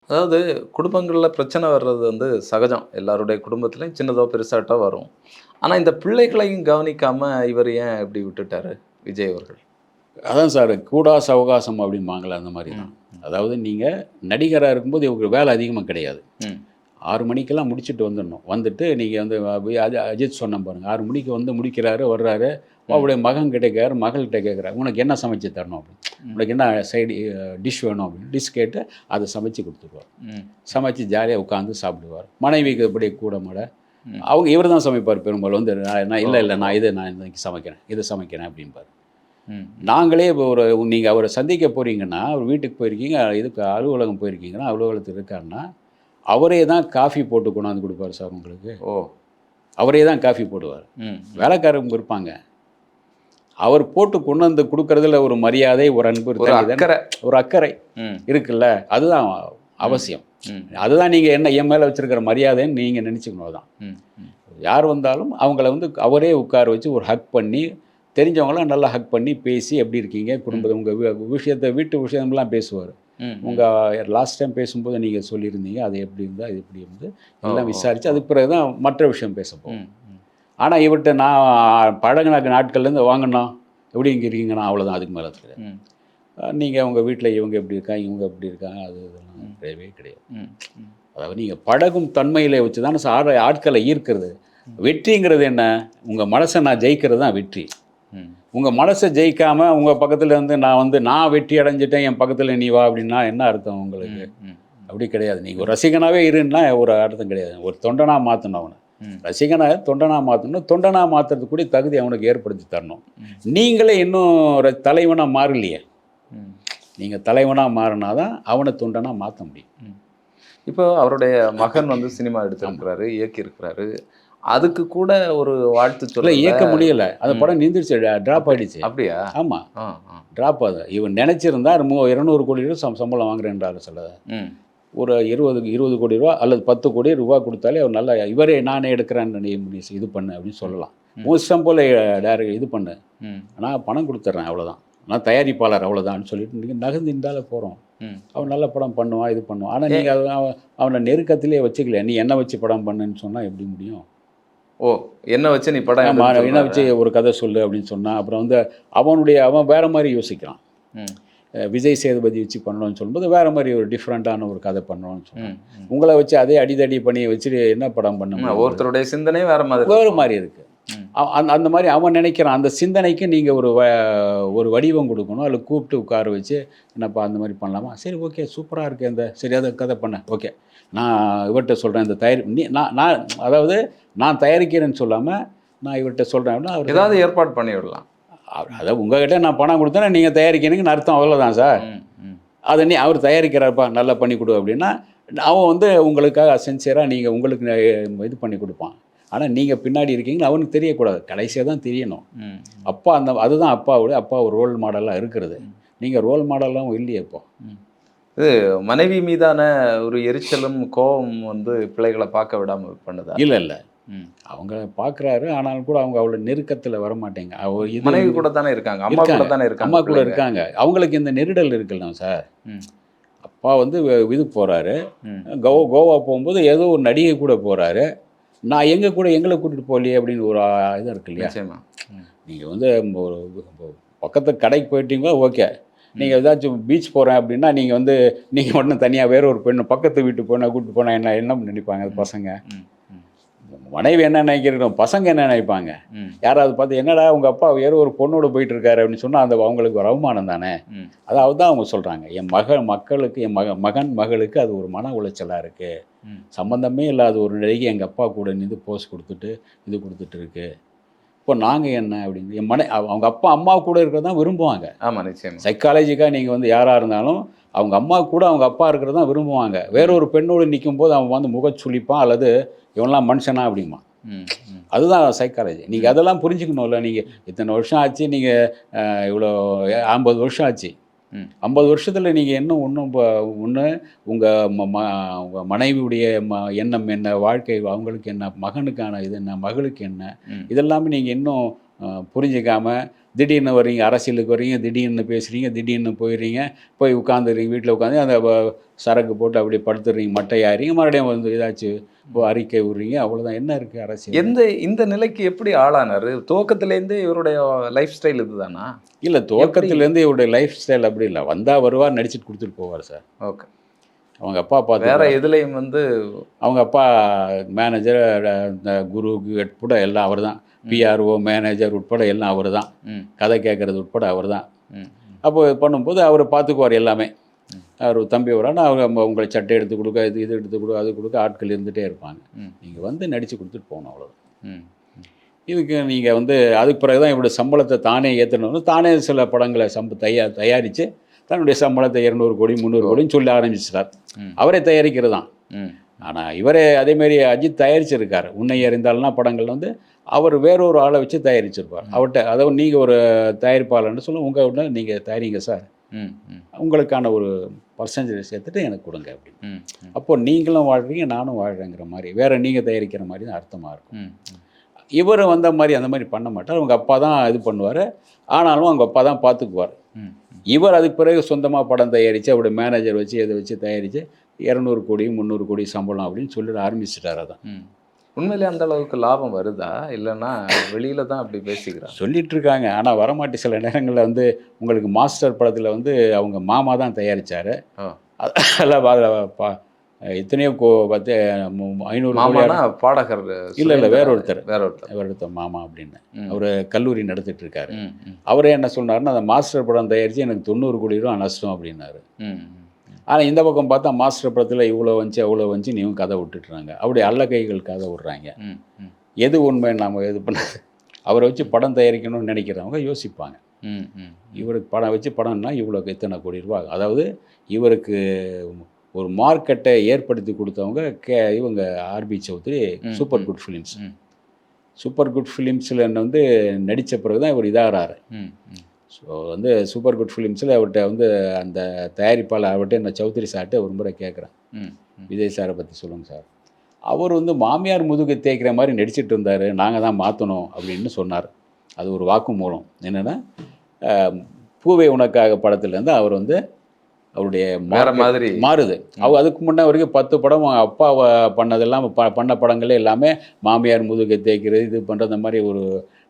அதாவது குடும்பங்கள்ல பிரச்சனை வர்றது வந்து சகஜம். எல்லாருடைய குடும்பத்திலயும் சின்னதோ, பெருசாட்டோ வரும். ஆனா இந்த பிள்ளைகளையும் கவனிக்காம இவர் ஏன் இப்படி விட்டுட்டாரு? விஜய் அவர்கள். அதான் சார் கூடா சவகாசம் அப்படிம்பாங்கள்ல அந்த மாரி தான். ம். அதாவது நீங்க நடிகரா இருக்கும்போது இவருக்கு வேலை அதிகமா கிடையாது. ம். 6 மணிக்கெல்லாம் முடிச்சுட்டு வந்துடணும். வந்துட்டு நீங்க வந்து அஜித் சொன்னேன் பாருங்க. 6 மணிக்கு வந்து முடிக்கிறாரு, வர்றாரு. அவருடைய மகன்கிட்ட கேட்குறாரு, மகள்கிட்ட கேட்குறாரு. "உனக்கு என்ன சமைச்சு தரணும்?" அப்படின்னு. "உனக்கு என்ன சைடு டிஷ் வேணும்?" அப்படின்னு. டிஷ் கேட்டு அதை சமைச்சு கொடுத்துருவார். ம். சமைச்சு ஜாலியா உட்காந்து சாப்பிடுவார். மனைவிக்கு இப்படி கூட மாட ம். அவங்க இவர் தான் சமைப்பார் பெரும்பாலும். வந்து நான் "இல்ல, இல்ல நான் இன்னைக்கு சமைக்கிறேன். இதை சமைக்கிறேன்" அப்படிம்பார். ம். நாங்களே இப்போ நீங்க அவரை சந்திக்க போறீங்கன்னா, அவர் வீட்டுக்கு போயிருக்கீங்க, இதுக்கு அலுவலகம் போயிருக்கீங்கன்னா, அலுவலகத்தில் இருக்காருன்னா, அவரே தான் காஃபி போட்டு கொண்டாந்து கொடுப்பாரு சார் உங்களுக்கு. ஓ! அவரே தான் காஃபி போடுவார். ம். வேலைக்காரங்க இருப்பாங்க. அவர் போட்டு கொண்டு வந்து குடுக்கறதுல ஒரு மரியாதை, ஒரு அன்பு ஒரு அக்கறை. ஒரு அக்கறை ம். இருக்குல்ல. அதுதான் அவசியம். ம். அதுதான் நீங்க என் மேல வச்சிருக்கிற மரியாதைன்னு நீங்க நினைச்சுக்கணும் அதான். ம். ம். யார் வந்தாலும் அவங்கள வந்து அவரே உட்கார வச்சு ஒரு ஹக் பண்ணி, தெரிஞ்சவங்களாம் நல்லா ஹக் பண்ணி பேசி, எப்படி இருக்கீங்க? குடும்பம் உங்க விஷயத்த வீட்டு விஷயம்லாம் பேசுவாரு. ம். உங்க லாஸ்ட் டைம் பேசும்போது நீங்க சொல்லியிருந்தீங்க, அது எப்படி இருந்தா, இது எப்படி இருந்து எல்லாம் ஓ! விசாரிச்சு, அதுக்கு பிறகு தான் மற்ற விஷயம் பேச போவோம். ம். ம். ஆனா இவர்ட்ட நான் பழகுன நாட்கள்லேருந்து வாங்கண்ணா, எப்படி இங்கே இருக்கீங்கண்ணா, அவ்வளோதான். அதுக்கு மேலே தெரியாது. ம். நீங்க உங்க வீட்ல இவங்க எப்படி இருக்காங்க, இவங்க எப்படி இருக்காங்க, அது இதெல்லாம் கிடையவே கிடையாது. ம். ம். அதாவது நீங்க பழகும் தன்மையில வச்சு தானே ஆட்களை ஈர்க்கிறது. வெற்றிங்கிறது என்ன? உங்க மனசை நான் ஜெயிக்கிறது தான் வெற்றி. ம். உங்க மனசை ஜெயிக்காம உங்க பக்கத்துல இருந்து நான் வெற்றி அடைஞ்சிட்டேன், என் பக்கத்துல நீ வா அப்படின்னா என்ன அர்த்தம் உங்களுக்கு? ம். அப்படி கிடையாது. நீங்க ஒரு ரசிகனாவே இருன்னா ஒரு அர்த்தம் கிடையாது. ஒரு தொண்டனா மாற்றணும் அவனை. ம். ரசிகனை தொண்டனா மாற்றணும். தொண்டனா மாற்றுறதுக்கு கூட தகுதி அவனுக்கு ஏற்படுத்தி தரணும். ம். நீங்களே இன்னும் ஒரு தலைவனா மாறலையே. ம். நீங்க தலைவனா மாறினா தான் அவனை தொண்டனா மாற்ற முடியும். ம். இப்போ அவருடைய மகன் வந்து சினிமா எடுத்திருக்கிறாரு, இயக்கியிருக்கிறாரு. அதுக்கு கூட ஒரு வாழ்த்து இல்லை சொல்லல. இயக்க முடியல. அந்த படம் நின்றுச்சு, ட்ராப் ஆயிடுச்சு. அப்படியா? ஆமா, ஆ. ஆ. ட்ராப் ஆகுது. இவன் நினைச்சிருந்தா 200 கோடி ரூபா சம்பளம் வாங்குறேன்றாரு சில. ம். ஒரு 20 கோடி ரூபா அல்லது 10 கோடி ரூபா கொடுத்தாலே அவர் நல்லா இவரே நானே எடுக்கிறேன்னு நீ இது பண்ணு அப்படின்னு சொல்லலாம். உன் இஷ்டம் போல டேரக்ட் இது பண்ணு, ம். நான் பணம் கொடுத்துட்றேன் அவ்வளோதான், நான் தயாரிப்பாளர் அவ்வளோதான்னு சொல்லிட்டு நீங்கள் நகர்ந்துட்டாலே போகிறோம். ம். அவன் நல்ல படம் பண்ணுவான், இது பண்ணுவான். ஆனால் நீங்கள் அவனை நெருக்கத்திலே வச்சுக்கல. நீ என்ன வச்சு படம் பண்ணுன்னு சொன்னால் எப்படி முடியும்? ஓ! என்ன வச்சு நீ படம் ஆமாம், எடுன்னு என்ன வச்சு சொல்றாரா? ஒரு கதை சொல்லு அப்படின்னு சொன்னால் அப்புறம் வந்து அவன் வேற மாதிரி யோசிக்கிறான். ம். விஜய் சேதுபதி வச்சு பண்ணணும்னு சொல்லும்போது வேற மாதிரி ஒரு டிஃப்ரெண்ட்டான ஒரு கதை பண்ணணும்னு சொன்னான். ம். ம். உங்களை வச்சு அதே அடிதடி பண்ணி வச்சுட்டு என்ன படம் பண்ண முடியும்? ஒருத்தருடைய சிந்தனை வேற மாதிரி வேறு இருக்கும். மாதிரி இருக்குது. ம். அந்த மாதிரி அவன் நினைக்கிறான். அந்த சிந்தனைக்கு நீங்கள் ஒரு வடிவம் கொடுக்கணும். அதில் கூப்பிட்டு உட்கார வச்சு என்னப்பா அந்த மாதிரி பண்ணலாமா? சரி ஓகே சூப்பராக இருக்குது இந்த சரி அதை கதை பண்ண ஓகே நான் இவர்கிட்ட சொல்கிறேன் இந்த நான் அதாவது நான் தயாரிக்கிறேன்னு சொல்லாமல் நான் இவர்கிட்ட சொல்கிறேன் அப்படின்னா அவர் ஏதாவது ஏற்பாடு பண்ணி விடலாம். அதாவது உங்ககிட்ட நான் பணம் கொடுத்தேன்னா நீங்கள் தயாரிக்கிறீங்கன்னு அர்த்தம், அவ்வளோதான் சார். ம். ம். அதை அவர் தயாரிக்கிறார்ப்பா நல்லா பண்ணி கொடு அப்படின்னா அவன் வந்து உங்களுக்காக சின்சியராக நீங்கள் உங்களுக்கு இது பண்ணி கொடுப்பான். ஆனால் நீங்கள் பின்னாடி இருக்கீங்கன்னு அவனுக்கு தெரியக்கூடாது, கடைசியாக தான் தெரியணும். ம். அப்பா அதுதான் அப்பா ஒரு ரோல் மாடலாக இருக்கிறது. நீங்கள் ரோல் மாடலாகவும் இல்லையே இப்போ. இது மனைவி மீதான ஒரு எரிச்சலும் கோபம் வந்து பிள்ளைகளை பார்க்க விடாம பண்ணுதா? இல்லை ம். அவங்க பார்க்குறாரு, ஆனாலும் கூட அவங்க அவ்வளோ நெருக்கத்தில் வரமாட்டேங்க. மனைவி கூட தானே இருக்காங்க, அம்மா கூட தானே இருக்காங்க, அம்மா கூட பிள்ளைங்க. இருக்காங்க. அவங்களுக்கு இந்த நெருடல் இருக்குல்ல சார். ம். அப்பா வந்து இதுக்கு போகிறாரு, ம். கோவா போகும்போது ஏதோ ஒரு நடிகை கூட போகிறாரு. நான் எங்களை கூட்டிகிட்டு போகலையே அப்படின்னு ஒரு இது இருக்கு இல்லையா? நிச்சயமா. ம். நீங்கள் வந்து ஒரு பக்கத்து கடைக்கு போயிட்டீங்களா ஓகே. நீங்கள் ஏதாச்சும் பீச் போகிறேன் அப்படின்னா நீங்கள் மட்டும் தனியாக வேற ஒரு பெண்ணு பக்கத்து வீட்டுக்கு கூட்டிட்டு போனால் என்ன நினைப்பாங்க அது பசங்க? ம். ம். மனைவி என்ன நினைக்கிறோம், பசங்க என்ன நினைப்பாங்க? ம். யாராவது பார்த்து என்னடா உங்கள் அப்பா வேற ஒரு பொண்ணோட போயிட்டு இருக்காரு அப்படின்னு சொன்னால் அவங்களுக்கு ஒரு அவமானம் தானே. ம். அதாவது தான் அவங்க சொல்கிறாங்க, என் மக்களுக்கு என் மகன் மகளுக்கு அது ஒரு மன உளைச்சலாக இருக்குது. ம். சம்மந்தமே இல்லாத ஒரு நடிகை எங்கள் அப்பா கூட நின்று போஸ்ட் கொடுத்துட்டு இது கொடுத்துட்டு இருக்கு. இப்போ நாங்கள் என்ன அப்படின்னு அவங்க அப்பா அம்மா கூட இருக்கிறது தான் விரும்புவாங்க. ஆமா, நிச்சயமா. சைக்காலஜிக்காக நீங்கள் வந்து யாராக இருந்தாலும் அவங்க அம்மா கூட அவங்க அப்பா இருக்கிறது தான் விரும்புவாங்க. வேற ஒரு பெண்ணோடு நிற்கும் போது அவன் வந்து முகச்சுளிப்பான் அல்லது இவன்லாம் மனுஷனா அப்படிமா. ம். ம். அதுதான் சைக்காலஜி. நீங்கள் அதெல்லாம் புரிஞ்சுக்கணும்ல. நீங்கள் இத்தனை வருஷம் ஆச்சு, நீங்கள் இவ்வளோ 50 வருஷம் ஆச்சு. 50 வருஷத்தில் நீங்கள் ஒன்றும் ஒன்று உங்கள் மனைவியுடைய எண்ணம் என்ன, வாழ்க்கை அவங்களுக்கு என்ன, மகனுக்கான இது என்ன, மகளுக்கு என்ன, இதெல்லாமே நீங்கள் இன்னும் புரிஞ்சிக்காம திடீர்னு வர்றீங்க, அரசியலுக்கு வர்றீங்க, திடீர்னு பேசுகிறீங்க, திடீர்னு போயிடுறீங்க, போய் உட்காந்துறீங்க, வீட்டில் உட்காந்து அந்த சரக்கு போட்டு அப்படி படுத்துடுறீங்க, மட்டையாகிறீங்க, மறுபடியும் வந்து ஏதாச்சும் அறிக்கை விடுறீங்க, அவ்வளோதான். என்ன இருக்குது அரசியல்? இந்த நிலைக்கு எப்படி ஆளானாரு? துவக்கத்திலேருந்தே இவருடைய லைஃப் ஸ்டைல் இதுதானா? இல்லை, துவக்கத்துலேருந்து இவருடைய லைஃப் ஸ்டைல் அப்படி இல்லை. வந்தால் வருவார், நடிச்சிட்டு கொடுத்துட்டு போவார் சார். ஓகே. அவங்க அப்பா பார்த்து வேற எதுலையும் வந்து அவங்க அப்பா மேனேஜர், இந்த குருவுக்கு உட்பட எல்லாம் அவர் தான். பிஆர்ஓ மேனேஜர் உட்பட எல்லாம் அவர் தான். கதை கேட்குறது உட்பட அவர் தான். அப்போ பண்ணும்போது அவர் பார்த்துக்குவார் எல்லாமே. அவர் தம்பி வரானா அவங்க உங்களை சட்டை எடுத்து கொடுக்க, இது எடுத்து கொடுக்க, அது கொடுக்க ஆட்கள் இருந்துகிட்டே இருப்பாங்க. நீங்கள் வந்து நடித்து கொடுத்துட்டு போகணும், அவ்வளோதான். இதுக்கு நீங்கள் வந்து அதுக்கு பிறகு தான் இவருடைய சம்பளத்தை தானே ஏற்றணும்னு தானே சில படங்களை தயாரித்து தன்னுடைய சம்பளத்தை 200 கோடி 300 கோடின்னு சொல்லி ஆரம்பிச்சிட்டார். அவரே தயாரிக்கிறது தான். ஆனால் இவரே அதேமாரி அஜித் தயாரிச்சிருக்கார். உன்னை அறிந்தால்னா படங்கள் வந்து அவர் வேறொரு ஆளை வச்சு தயாரிச்சிருப்பார். அவர்கிட்ட அதாவது நீங்கள் ஒரு தயாரிப்பாளர்னு சொல்ல உங்கள் நீங்கள் தயாரிங்க சார், உங்களுக்கான ஒரு பர்சன்டேஜ் சேர்த்துட்டு எனக்கு கொடுங்க அப்படின்னு. அப்போது நீங்களும் வாழ்கிறீங்க, நானும் வாழ்கிறேங்கிற மாதிரி, வேறு நீங்கள் தயாரிக்கிற மாதிரி தான் அர்த்தமாக இருக்கும். இவர் வந்த மாதிரி அந்த மாதிரி பண்ண மாட்டார். அவங்க அப்பா தான் இது பண்ணுவார். ஆனாலும் அவங்க அப்பா தான் பார்த்துக்குவார். இவர் அதுக்கு பிறகு சொந்தமாக படம் தயாரித்து அவருடைய மேனேஜர் வச்சு இதை வச்சு தயாரித்து 200 கோடி 300 கோடி சம்பளம் அப்படின்னு சொல்லிட்டு ஆரம்பிச்சிட்டார். அதான் உண்மையிலே அந்த அளவுக்கு லாபம் வருதா, இல்லைன்னா வெளியில தான் அப்படி பேசிக்கிறாங்க சொல்லிட்டு இருக்காங்க. ஆனால் வரமாட்டி சில நேரங்களில் வந்து உங்களுக்கு மாஸ்டர் படத்தில் வந்து அவங்க மாமா தான் தயாரித்தார். அதெல்லாம் எத்தனையோ 500 மாமானா பாடகர் இல்லை வேற ஒருத்தர் மாமா அப்படின்னு அவர் கல்லூரி நடத்திட்டு இருக்காரு. அவரே என்ன சொன்னார்னா, அந்த மாஸ்டர் படம் தயாரித்து எனக்கு 90 கோடி ரூபா நஷ்டம் அப்படின்னாரு. ஆனால் இந்த பக்கம் பார்த்தா மாஸ்டர் படத்தில் இவ்வளோ வந்துச்சு அவ்வளோ வந்துச்சு நீயும் கதை விட்டுட்டுறாங்க. அப்படி அல்ல கைகள் கதை விட்றாங்க. எது உண்மை நாம் எது பண்ணது? அவரை வச்சு படம் தயாரிக்கணும்னு நினைக்கிறவங்க யோசிப்பாங்க. இவருக்கு படம் வச்சு படம்னா இவ்வளோ இத்தனை கோடி ரூபா. அதாவது இவருக்கு ஒரு மார்க்கெட்டை ஏற்படுத்தி கொடுத்தவங்க இவங்க RB Chowdhury, super good films. Super good ஃபிலிம்ஸில் வந்து நடித்த பிறகு தான் இவர் இதாகிறாரு. ஸோ வந்து சூப்பர் குட் ஃபிலிம்ஸில் அவர்கிட்ட வந்து அந்த தயாரிப்பாளர் அவர்கிட்ட நான் சௌத்ரி சார்கிட்ட ஒரு முறை கேட்குறேன், விஜய் சாரை பற்றி சொல்லுங்கள் சார். அவர் வந்து மாமியார் முதுகு தேய்க்கிற மாதிரி நடிச்சிட்டு இருந்தார், நாங்கள் தான் மாற்றணும் அப்படின்னு சொன்னார். அது ஒரு வாக்குமூலம். என்னென்னா, பூவே உனக்காக படத்துலேருந்து அவர் வந்து அவருடைய வேற மாதிரி மாறுது. அதுக்கு முன்னே வரைக்கும் 10 படம் அப்பா பண்ணதெல்லாம் பண்ண படங்களே எல்லாமே மாமியார் முதுகை தேய்க்கிறது, இது பண்ணுறது, அந்த மாதிரி ஒரு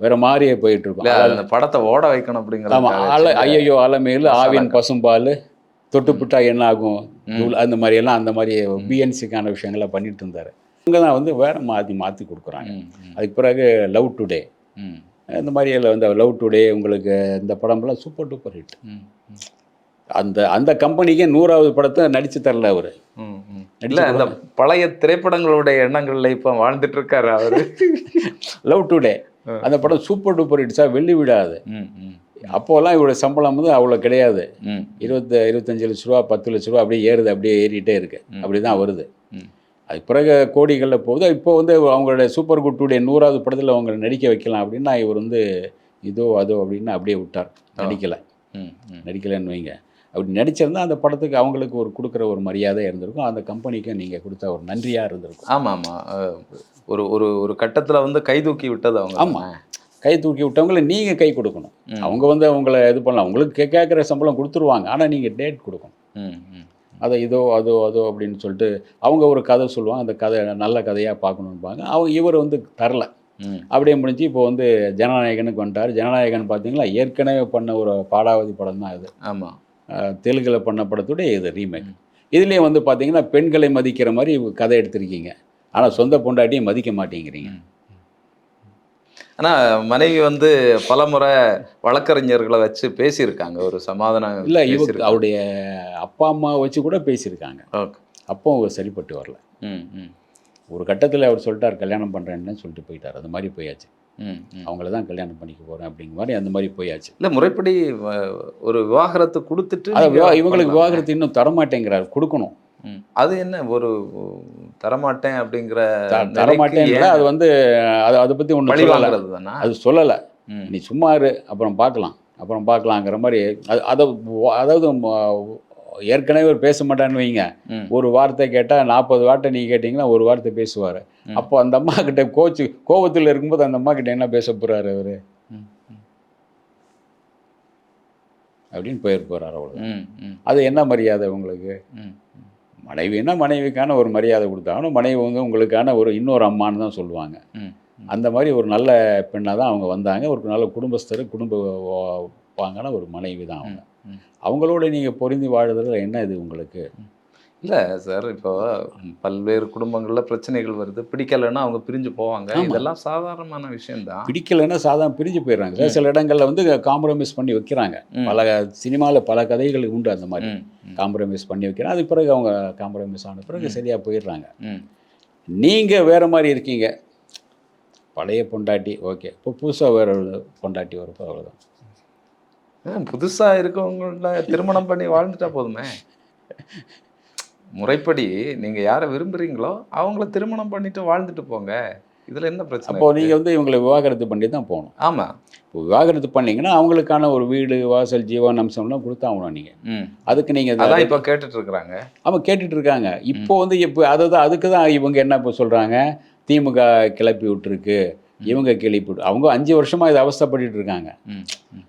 வேற மாதிரியே போயிட்டு இருக்கும். அந்த படத்தை ஓட வைக்கணும் அப்படிங்கிற. ஆமாம், ஐயோ அலமேலு, ஆவின் பசும்பால், தொட்டுப்புட்டா என்ன ஆகும், அந்த மாதிரி எல்லாம் அந்த மாதிரி பிஎன்சிக்கான விஷயங்களை பண்ணிட்டு இருந்தார். அவங்க தான் வந்து வேற மாற்றி கொடுக்குறாங்க. அதுக்கு பிறகு லவ் டுடே, இந்த மாதிரி வந்து லவ் டுடே உங்களுக்கு இந்த படம்லாம் சூப்பர் டூப்பர் ஹிட். அந்த கம்பெனிக்கு 100வது படத்தை நடிச்சு தரல அவர். இல்லை, அந்த பழைய திரைப்படங்களுடைய எண்ணங்கள்ல இப்போ வாழ்ந்துட்டு இருக்காரு அவர். லவ் டுடே அந்த படம் சூப்பர் டூப்பர் ஹிட்ஸாக வெள்ளி விடாது. அப்போல்லாம் இவருடைய சம்பளம் வந்து அவ்வளோ கிடையாது. 25 லட்ச ரூபா 10 லட்ச ரூபா அப்படியே ஏறுது, அப்படியே ஏறிட்டே இருக்கு, அப்படி தான் வருது. அதுக்கு பிறகு கோடிகளில் போகுது. இப்போ வந்து அவங்களுடைய சூப்பர் குட் டுடே 100வது படத்தில் அவங்க நடிக்க வைக்கலாம் அப்படின்னா இவர் வந்து இதோ அதோ அப்படின்னு அப்படியே விட்டார். நடிக்கலைன்னு வைங்க. அப்படி நடிச்சிருந்தா அந்த படத்துக்கு அவங்களுக்கு ஒரு கொடுக்குற ஒரு மரியாதை இருந்திருக்கும், அந்த கம்பெனிக்கு நீங்கள் கொடுத்த ஒரு நன்றியாக இருந்திருக்கும். ஆமாம் ஆமாம், ஒரு ஒரு ஒரு கட்டத்தில் வந்து கை தூக்கி விட்டது அவங்க. ஆமாம், கை தூக்கி விட்டவங்களை நீங்கள் கை கொடுக்கணும். அவங்க வந்து அவங்கள இது பண்ணலாம், உங்களுக்கு கேட்குற சம்பளம் கொடுத்துருவாங்க, ஆனால் நீங்கள் டேட் கொடுக்கணும். அதை இதோ அதோ அதோ அப்படின்னு சொல்லிட்டு அவங்க ஒரு கதை சொல்லுவாங்க, அந்த கதை நல்ல கதையாக பார்க்கணுன்பாங்க. இவர் வந்து தரலை, அப்படியே முடிஞ்சு இப்போ வந்து ஜனநாயகனுக்கு வந்துட்டார். ஜனநாயகன் பார்த்தீங்களா, ஏற்கனவே பண்ண ஒரு பாடாவதி படம் தான் அது. ஆமாம், தெலுங்கில் பண்ண படத்துடைய இது ரீமேக். இதுலேயும் வந்து பார்த்தீங்கன்னா பெண்களை மதிக்கிற மாதிரி கதை எடுத்திருக்கீங்க, ஆனால் சொந்த பொண்டாட்டியை மதிக்க மாட்டேங்கிறீங்க. ஆனால் மனைவி வந்து பலமுறை வழக்கறிஞர்களை வச்சு பேசியிருக்காங்க, ஒரு சமாதானம். இல்லை, இவருக்கு அவருடைய அப்பா அம்மா வச்சு கூட பேசியிருக்காங்க. அப்போ அவர் சரிப்பட்டு வரல. ஒரு கட்டத்தில் அவர் சொல்லிட்டார் கல்யாணம் பண்ணுறேன்னு சொல்லிட்டு போயிட்டார். அந்த மாதிரி போயாச்சு. அவங்கள தான் கல்யாணம் பண்ணிக்க போகிறேன் அப்படிங்கிற மாதிரி அந்த மாதிரி போயாச்சு. இல்லை, முறைப்படி ஒரு விவாகரத்து கொடுத்துட்டு இவங்களுக்கு விவாகரத்து இன்னும் தரமாட்டேங்கிறார், கொடுக்கணும். அது என்ன ஒரு தரமாட்டேன் அப்படிங்கிற தரமாட்டேங்கிற, அது வந்து அதை பற்றி ஒன்று சொல்லலை, அது சொல்லலை. நீ சும்மா இரு, அப்புறம் பார்க்கலாங்கிற மாதிரி. அதாவது ஏற்கனவே ஒரு பேச மாட்டான்னு வைங்க, ஒரு வார்த்தை கேட்டால் 40 வார்த்தை நீங்கள் கேட்டிங்கன்னா ஒரு வார்த்தை பேசுவார். அப்போ அந்த அம்மா கிட்ட கோவத்தில் இருக்கும்போது அந்த அம்மா கிட்ட என்ன பேச போகிறாரு அவர்? அப்படின்னு போயிருப்பார் அவ்வளோ. ம், ம், அது என்ன மரியாதை உங்களுக்கு? ம், மனைவின்னா மனைவிக்கான ஒரு மரியாதை கொடுத்தாலும் மனைவி வந்து உங்களுக்கான ஒரு இன்னொரு அம்மான்னு தான் சொல்லுவாங்க. ம், ம். அந்த மாதிரி ஒரு நல்ல பெண்ணாக தான் அவங்க வந்தாங்க. ஒரு நல்ல குடும்பஸ்தர், பாங்கான ஒரு மனைவி தான் அவங்க. ம். அவங்களோட நீங்கள் பொருந்தி வாழுறதுல என்ன இது உங்களுக்கு? இல்ல சார், இப்போ பல்வேறு குடும்பங்கள்ல பிரச்சனைகள் வருது. பிடிக்கலைன்னா அவங்க பிரிஞ்சு போவாங்க. ஆமா. இதெல்லாம் சாதாரணமான விஷயம்தான். பிடிக்கலைன்னா சாதாரண பிரிஞ்சு போயிடுறாங்க சார். சில இடங்களில் வந்து காம்ப்ரமைஸ் பண்ணி வைக்கிறாங்க. ம். பல சினிமாவில் பல கதைகள் உண்டு அந்த மாதிரி. ம், ம், காம்ப்ரமைஸ் பண்ணி வைக்கிறாங்க. அதுக்கு பிறகு அவங்க காம்ப்ரமைஸ் ஆன பிறகு சரியாக போயிடுறாங்க. ம். நீங்கள் வேறு மாதிரி இருக்கீங்க. பழைய பொண்டாட்டி ஓகே. இப்போ புதுசாக வேறு ஒரு பொண்டாட்டி வரப்போ அவ்வளோதான். புதுசா இருக்கவங்கள்ட்ட திருமணம் பண்ணி வாழ்ந்துட்டா போதுமே. முறைப்படி நீங்க யாரை விரும்புறீங்களோ அவங்கள திருமணம் பண்ணிட்டு வாழ்ந்துட்டு போங்க. இதுல என்ன பிரச்சனை அப்போது இருக்கு? நீங்கள் வந்து இவங்களை விவாகரத்து பண்ணி தான் போகணும். ஆமா. இப்போ விவாகரத்து பண்ணீங்கன்னா அவங்களுக்கான ஒரு வீடு வாசல் ஜீவன் அம்சம்லாம் கொடுத்தாகணும் நீங்கள். ம். அதுக்கு நீங்கள் அதான் இப்போ கேட்டுட்டு இருக்கிறாங்க. ஆமாம் கேட்டுட்டு இருக்காங்க. இப்போ வந்து இப்போ அதுக்கு தான் இவங்க என்ன இப்போ சொல்கிறாங்க, திமுக கிளப்பி விட்டுருக்கு, இவங்க கிளப்பி விட்டு அவங்க 5 வருஷமாக இதை அவஸ்தைப்பட்டுட்டு இருக்காங்க. ம், ம்,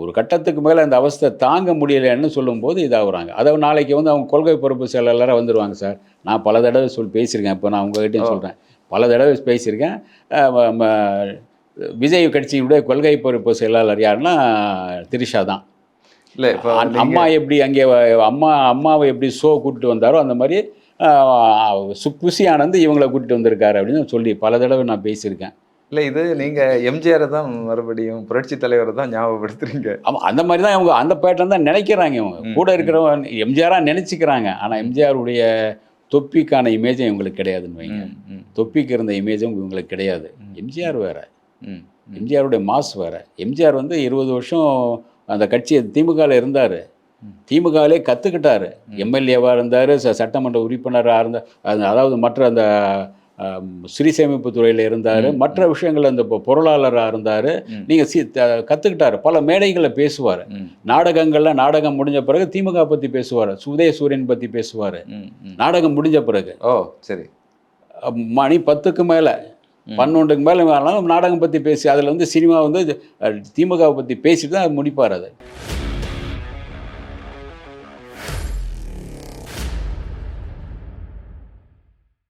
ஒரு கட்டத்துக்கு மேலே அந்த அவஸ்தை தாங்க முடியலைன்னு சொல்லும்போது இதாகுறாங்க. அதாவது நாளைக்கு வந்து அவங்க கொள்கை பொறுப்பு செயலாளராக வந்துடுவாங்க சார். நான் பல தடவை பேசியிருக்கேன். இப்போ நான் உங்ககிட்டையும் சொல்கிறேன். பல தடவை பேசியிருக்கேன். விஜய் கட்சியுடைய கொள்கை பொறுப்பு செயலாளர் யாருன்னா திரிஷா தான். இல்ல இப்போ அம்மா எப்படி அங்கே அம்மாவை எப்படி கூட்டிட்டு வந்தாரோ அந்த மாதிரி புசி ஆனந்த் இவங்களை கூட்டிட்டு வந்திருக்காரு அப்படின்னு சொல்லி பல தடவை நான் பேசியிருக்கேன். இல்ல இது நீங்க எம்ஜிஆரை தான் மறுபடியும் புரட்சி தலைவரை தான் ஞாபகப்படுத்துறீங்க. ஆமாம் அந்த மாதிரி தான் இவங்க அந்த பேட்டர்ன் தான் நினைக்கிறாங்க. இவங்க கூட இருக்கிறவங்க எம்ஜிஆராக நினச்சிக்கிறாங்க. ஆனால் எம்ஜிஆருடைய தொப்பிக்கான இமேஜும் இவங்களுக்கு கிடையாதுன்னு வைங்க. தொப்பிக்கு இருந்த இமேஜும் இவங்களுக்கு கிடையாது. எம்ஜிஆர் வேறு, எம்ஜிஆருடைய மாஸ் வேறு. எம்ஜிஆர் வந்து 20 வருஷம் அந்த கட்சியை திமுகவில் இருந்தார். திமுகவிலே கற்றுக்கிட்டார். எம்எல்ஏவாக இருந்தார், சட்டமன்ற உறுப்பினராக இருந்தார். அதாவது மற்ற அந்த சிறி சேமிப்பு துறையில் இருந்தார். மற்ற விஷயங்கள் அந்த பொருளாளராக இருந்தார். நீங்கள் கற்றுக்கிட்டார். பல மேடைகளில் பேசுவார். நாடகங்கள்லாம் நாடகம் முடிஞ்ச பிறகு திமுக பற்றி பேசுவார். உதயசூரியன் பற்றி பேசுவார். நாடகம் முடிஞ்ச பிறகு சரி மணி 10க்கு மேலே 11க்கு மேலே நாடகம் பற்றி பேசி அதில் வந்து சினிமா வந்து திமுகவை பற்றி பேசிட்டு தான் முடிப்பார். அது